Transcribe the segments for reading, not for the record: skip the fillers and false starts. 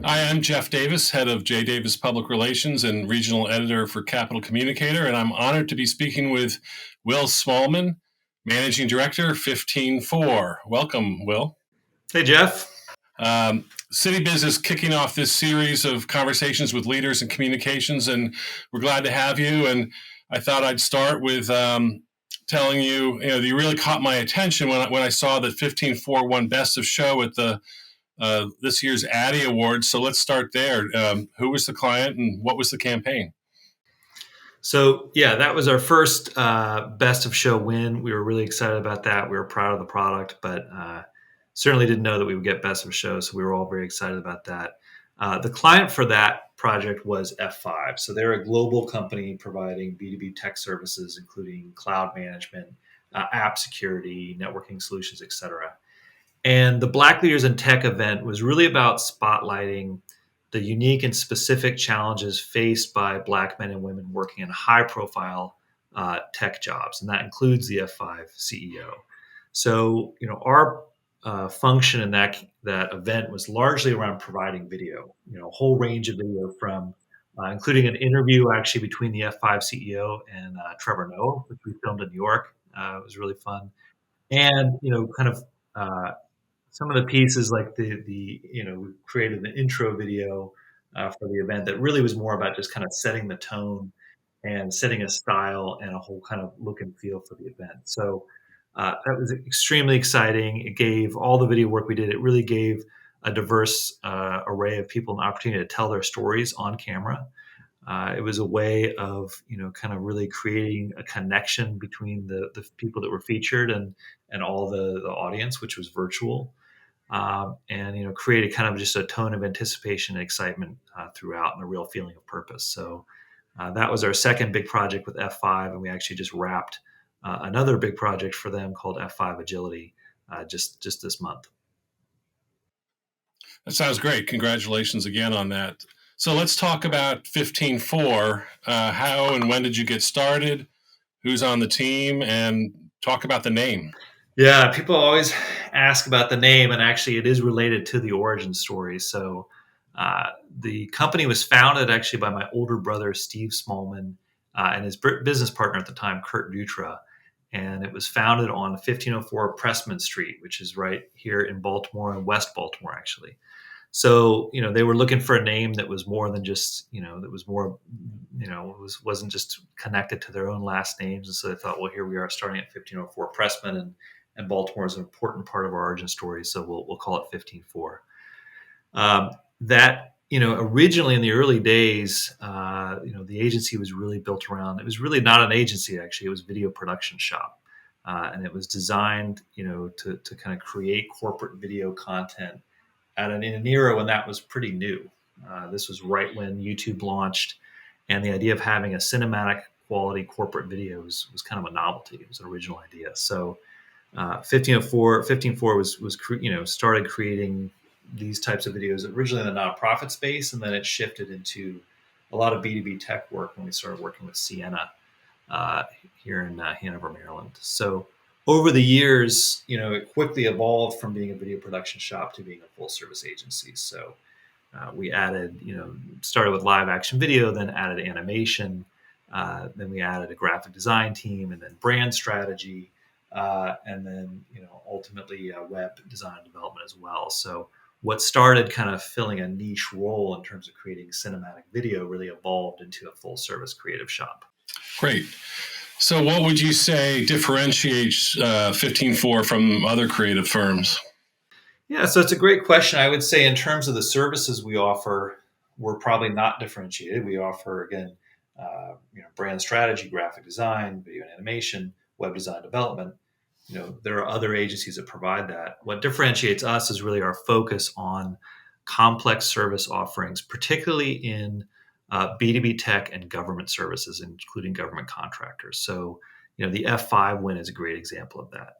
Hi, I'm Jeff Davis, head of J. Davis Public Relations and regional editor for Capital Communicator, and I'm honored to be speaking with Will Smallman, managing director, 15.4. Welcome, Will. Hey, Jeff. Citybiz is kicking off this series of conversations with leaders in communications, and we're glad to have you. And I thought I'd start with telling you, you really caught my attention when I saw that 15.4 won Best of Show at the this year's Addy Awards. So let's start there. Who was the client and what was the campaign? So, yeah, that was our first Best of Show win. We were really excited about that. We were proud of the product, but certainly didn't know that we would get Best of Show. So we were all very excited about that. The client for that project was F5. So they're a global company providing B2B tech services, including cloud management, app security, networking solutions, et cetera. And the Black Leaders in Tech event was really about spotlighting the unique and specific challenges faced by Black men and women working in high profile tech jobs. And that includes the F5 CEO. So, our function in that event was largely around providing video, a whole range of video from including an interview actually between the F5 CEO and Trevor Noah, which we filmed in New York. It was really fun. And, kind of some of the pieces like we created an intro video for the event that really was more about just kind of setting the tone and setting a style and a whole kind of look and feel for the event. So that was extremely exciting. It gave all the video work we did. It really gave a diverse array of people an opportunity to tell their stories on camera. It was a way of kind of really creating a connection between the people that were featured and all the audience, which was virtual. And created kind of just a tone of anticipation and excitement throughout, and a real feeling of purpose. So that was our second big project with F5, and we actually just wrapped another big project for them called F5 Agility just this month. That sounds great. Congratulations again on that. So let's talk about 15.4. How and when did you get started? Who's on the team? And talk about the name. Yeah, people always ask about the name, and actually it is related to the origin story. So the company was founded actually by my older brother, Steve Smallman, and his business partner at the time, Kurt Dutra. And it was founded on 1504 Pressman Street, which is right here in Baltimore, in West Baltimore, actually. So, they were looking for a name that was more than just, that was more, wasn't just connected to their own last names. And so they thought, well, here we are starting at 1504 Pressman, and Baltimore is an important part of our origin story. So we'll call it 15.4. That, originally in the early days, the agency was really built around, it was really not an agency, actually, it was a video production shop. And it was designed, to kind of create corporate video content in an era when that was pretty new. This was right when YouTube launched, and the idea of having a cinematic quality corporate video was kind of a novelty. It was an original idea. So 15.4 was started creating these types of videos originally in the nonprofit space, and then it shifted into a lot of B2B tech work when we started working with Sienna here in Hanover, Maryland. So over the years, it quickly evolved from being a video production shop to being a full service agency. So we added, started with live action video, then added animation, then we added a graphic design team, and then brand strategy, and then, ultimately web design and development as well. So what started kind of filling a niche role in terms of creating cinematic video really evolved into a full service creative shop. Great. So what would you say differentiates 15.4 from other creative firms? Yeah, so it's a great question. I would say in terms of the services we offer, we're probably not differentiated. We offer, again, brand strategy, graphic design, video and animation, web design development. There are other agencies that provide that. What differentiates us is really our focus on complex service offerings, particularly in B2B tech and government services, including government contractors. So, the F5 win is a great example of that.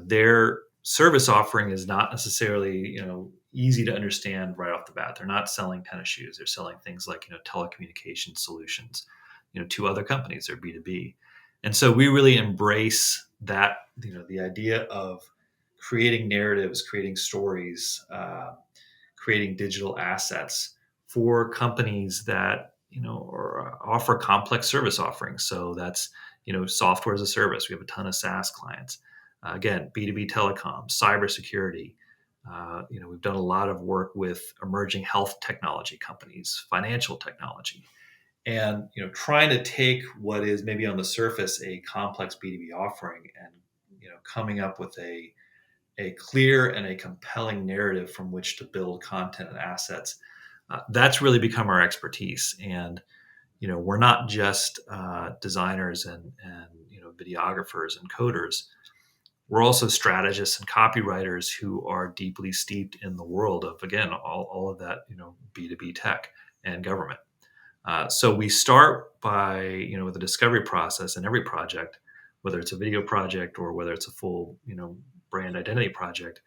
Their service offering is not necessarily, easy to understand right off the bat. They're not selling tennis shoes. They're selling things like, telecommunication solutions, to other companies. They're B2B. And so we really embrace that, the idea of creating narratives, creating stories, creating digital assets for companies that offer complex service offerings. So that's software as a service. We have a ton of SaaS clients. Again, B2B telecom, cybersecurity. We've done a lot of work with emerging health technology companies, financial technology, and trying to take what is maybe on the surface a complex B2B offering and coming up with a clear and a compelling narrative from which to build content and assets. That's really become our expertise. And we're not just designers and videographers and coders. We're also strategists and copywriters who are deeply steeped in the world of, again, all of that B2B tech and government. So we start by with the discovery process in every project, whether it's a video project or whether it's a full brand identity project,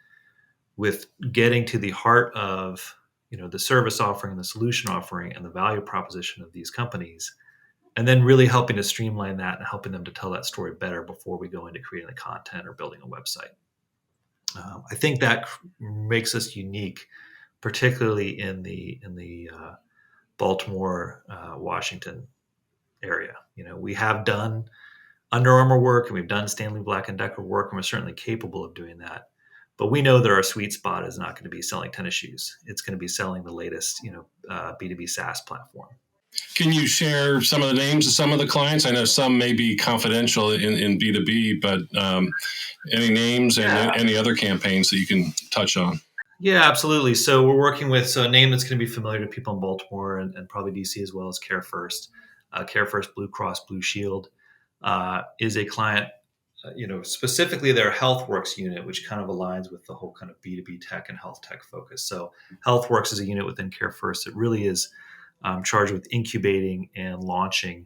with getting to the heart of the service offering, the solution offering, and the value proposition of these companies, and then really helping to streamline that and helping them to tell that story better before we go into creating the content or building a website. I think that makes us unique, particularly in the Baltimore, Washington area. We have done Under Armour work and we've done Stanley Black & Decker work, and we're certainly capable of doing that. But we know that our sweet spot is not going to be selling tennis shoes. It's going to be selling the latest, B2B SaaS platform. Can you share some of the names of some of the clients? I know some may be confidential in B2B, but any names and any other campaigns that you can touch on? Yeah, absolutely. So we're working with a name that's going to be familiar to people in Baltimore and probably DC as well as Care First. Care First Blue Cross Blue Shield is a client, specifically their HealthWorks unit, which kind of aligns with the whole kind of B2B tech and health tech focus. So HealthWorks is a unit within Care First that really is charged with incubating and launching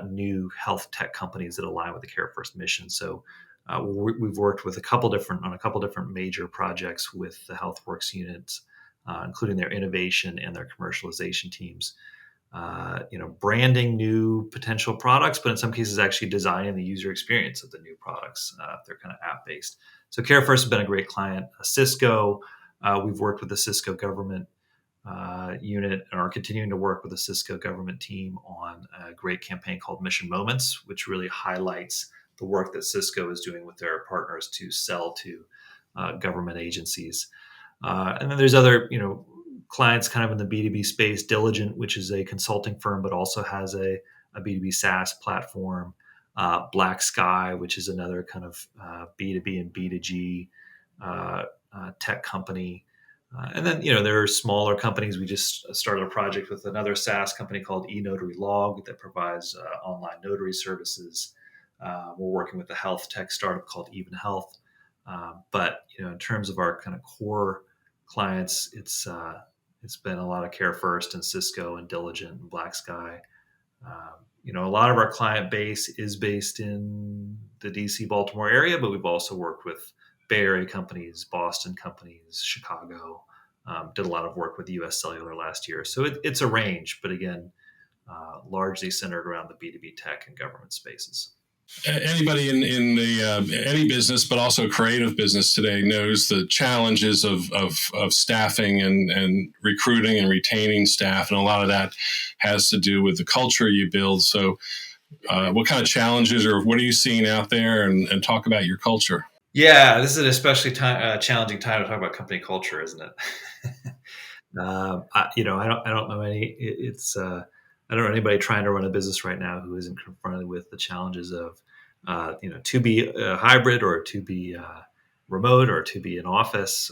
new health tech companies that align with the Care First mission. So we've worked with a couple different major projects with the HealthWorks units, including their innovation and their commercialization teams. Branding new potential products, but in some cases actually designing the user experience of the new products. They're kind of app-based. So Care First has been a great client. Cisco, we've worked with the Cisco government unit and are continuing to work with the Cisco government team on a great campaign called Mission Moments, which really highlights the work that Cisco is doing with their partners to sell to government agencies. And then there's other, clients kind of in the B2B space, Diligent, which is a consulting firm, but also has a B2B SaaS platform. Black Sky, which is another kind of B2B and B2G tech company. And then, there are smaller companies. We just started a project with another SaaS company called eNotary Log that provides online notary services. We're working with a health tech startup called Even Health. But, in terms of our kind of core clients, it's been a lot of Care First and Cisco and Diligent and Black Sky. A lot of our client base is based in the DC, Baltimore area, but we've also worked with Bay Area companies, Boston companies, Chicago. Did a lot of work with US Cellular last year. So it's a range, but again, largely centered around the B2B tech and government spaces. Anybody in the any business, but also creative business today, knows the challenges of staffing and recruiting and retaining staff, and a lot of that has to do with the culture you build. So, what kind of challenges, or what are you seeing out there? And talk about your culture. Yeah, this is an especially challenging time to talk about company culture, isn't it? I don't know any. I don't know anybody trying to run a business right now who isn't confronted with the challenges of, to be hybrid or to be remote or to be in office.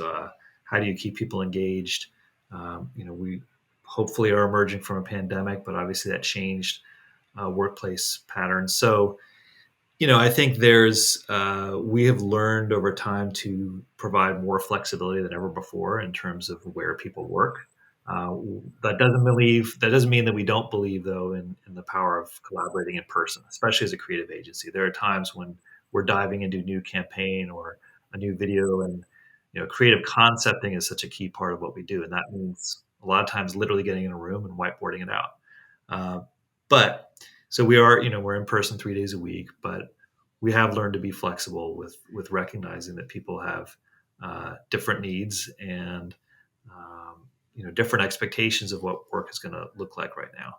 How do you keep people engaged? We hopefully are emerging from a pandemic, but obviously that changed workplace patterns. So, I think we have learned over time to provide more flexibility than ever before in terms of where people work. That doesn't mean that we don't believe, though, in the power of collaborating in person, especially as a creative agency. There are times when we're diving into a new campaign or a new video, and creative concepting is such a key part of what we do, and that means a lot of times literally getting in a room and whiteboarding it out. So we're in person 3 days a week, but we have learned to be flexible with recognizing that people have different needs and different expectations of what work is going to look like right now.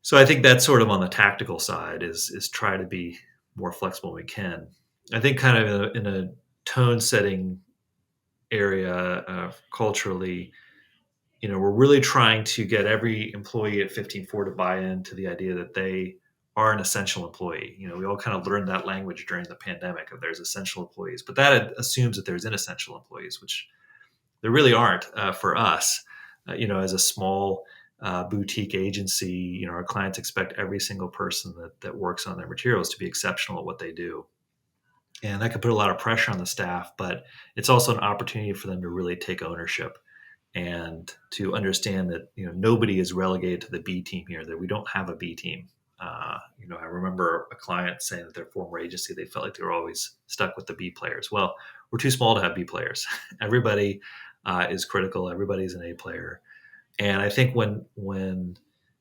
So I think that's sort of on the tactical side is try to be more flexible when we can. I think kind of in a tone setting area culturally, we're really trying to get every employee at 15.4 to buy into the idea that they are an essential employee. We all kind of learned that language during the pandemic of there's essential employees, but that assumes that there's inessential employees, which there really aren't for us. As a small boutique agency, our clients expect every single person that works on their materials to be exceptional at what they do. And that could put a lot of pressure on the staff, but it's also an opportunity for them to really take ownership and to understand that nobody is relegated to the B team here, that we don't have a B team. I remember a client saying that their former agency, they felt like they were always stuck with the B players. Well, we're too small to have B players. Everybody is critical. Everybody's an A player. And I think when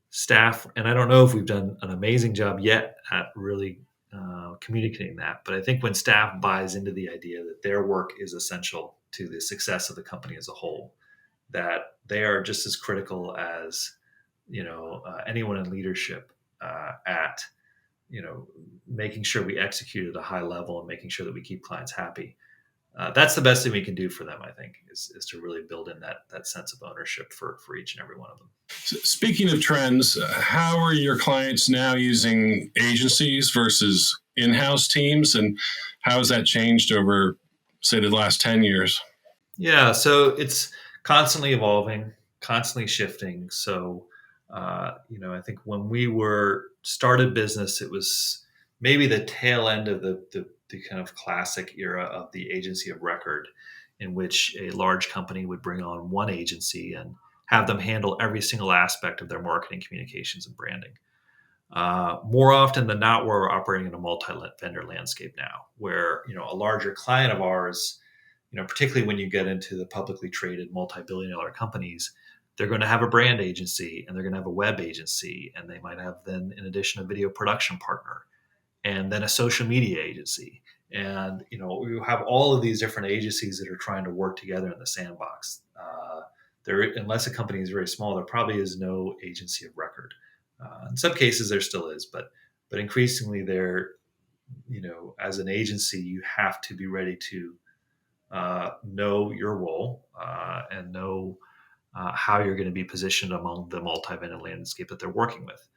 staff, and I don't know if we've done an amazing job yet at really communicating that, but I think when staff buys into the idea that their work is essential to the success of the company as a whole, that they are just as critical as anyone in leadership at making sure we execute at a high level and making sure that we keep clients happy. That's the best thing we can do for them, I think, is to really build in that sense of ownership for each and every one of them. So speaking of trends, how are your clients now using agencies versus in-house teams, and how has that changed over, say, the last 10 years? Yeah, so it's constantly evolving, constantly shifting. So, I think when we started business, it was maybe the tail end of the kind of classic era of the agency of record, in which a large company would bring on one agency and have them handle every single aspect of their marketing, communications, and branding. More often than not, we're operating in a multi-vendor landscape now, where a larger client of ours, particularly when you get into the publicly traded multi-billion-dollar companies, they're going to have a brand agency and they're going to have a web agency, and they might have then, in addition, a video production partner, and then a social media agency. And you have all of these different agencies that are trying to work together in the sandbox. Unless a company is very small, there probably is no agency of record. In some cases, there still is, but increasingly, there, as an agency, you have to be ready to know your role and know how you're going to be positioned among the multi-vendor landscape that they're working with.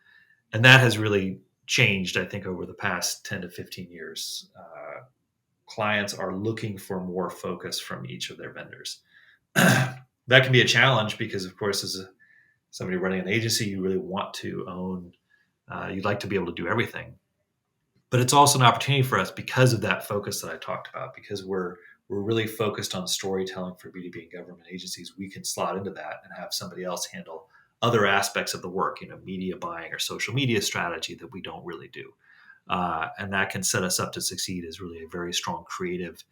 And that has really changed, I think, over the past 10 to 15 years. Clients are looking for more focus from each of their vendors. That can be a challenge because, of course, as somebody running an agency, you really want to own, you'd like to be able to do everything. But it's also an opportunity for us because of that focus that I talked about, because we're really focused on storytelling for B2B and government agencies. We can slot into that and have somebody else handle other aspects of the work, media buying or social media strategy that we don't really do. And that can set us up to succeed as really a very strong creative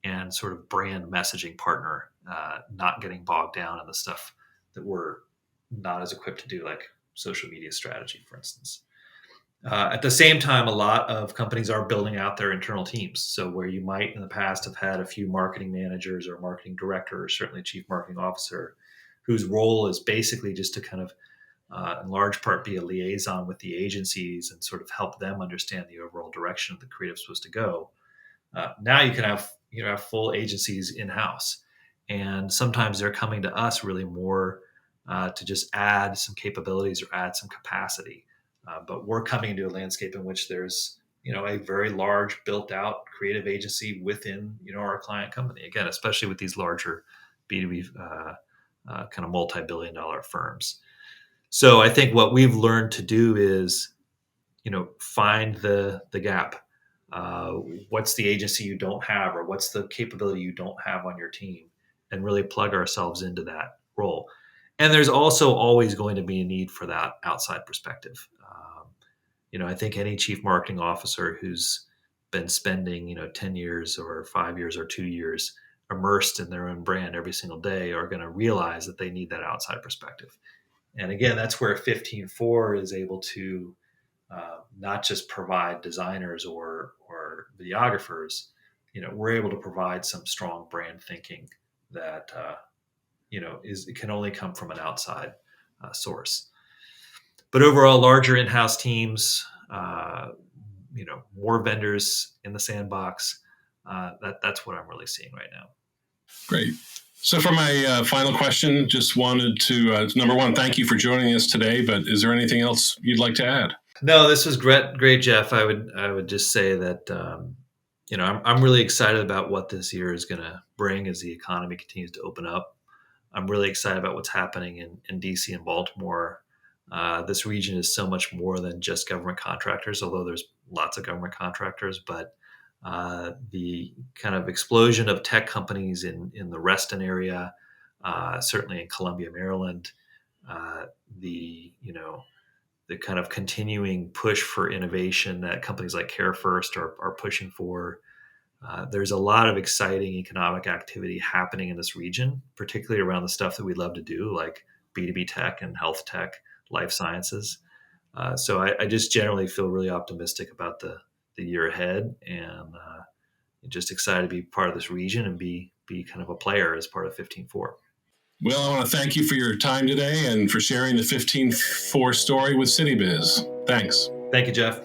and sort of brand messaging partner, not getting bogged down in the stuff that we're not as equipped to do, like social media strategy, for instance. At the same time, a lot of companies are building out their internal teams. So where you might in the past have had a few marketing managers or marketing director, or certainly chief marketing officer, whose role is basically just to kind of, in large part, be a liaison with the agencies and sort of help them understand the overall direction the creative is supposed to go. Now you can have full agencies in-house. And sometimes they're coming to us really more to just add some capabilities or add some capacity. But we're coming into a landscape in which there's, a very large built out creative agency within, our client company. Again, especially with these larger B2B kind of multi-billion-dollar firms. So I think what we've learned to do is, find the gap. What's the agency you don't have, or what's the capability you don't have on your team, and really plug ourselves into that role. And there's also always going to be a need for that outside perspective. I think any chief marketing officer who's been spending, 10 years or 5 years or 2 years immersed in their own brand every single day are going to realize that they need that outside perspective. And again, that's where 15.4 is able to not just provide designers or videographers. We're able to provide some strong brand thinking that it can only come from an outside source. But overall, larger in-house teams, more vendors in the sandbox. That's what I'm really seeing right now. Great. So for my final question, just wanted to, number one, thank you for joining us today, but is there anything else you'd like to add? No, this was great, Jeff. I would just say that, I'm really excited about what this year is going to bring as the economy continues to open up. I'm really excited about what's happening in DC and Baltimore. This region is so much more than just government contractors, although there's lots of government contractors, but the kind of explosion of tech companies in the Reston area, certainly in Columbia, Maryland, the kind of continuing push for innovation that companies like CareFirst are pushing for. There's a lot of exciting economic activity happening in this region, particularly around the stuff that we love to do, like B2B tech and health tech, life sciences. So I just generally feel really optimistic about the year ahead, and just excited to be part of this region and be kind of a player as part of 15.4. Well, I want to thank you for your time today and for sharing the 15.4 story with Citybiz. Thanks. Thank you, Jeff.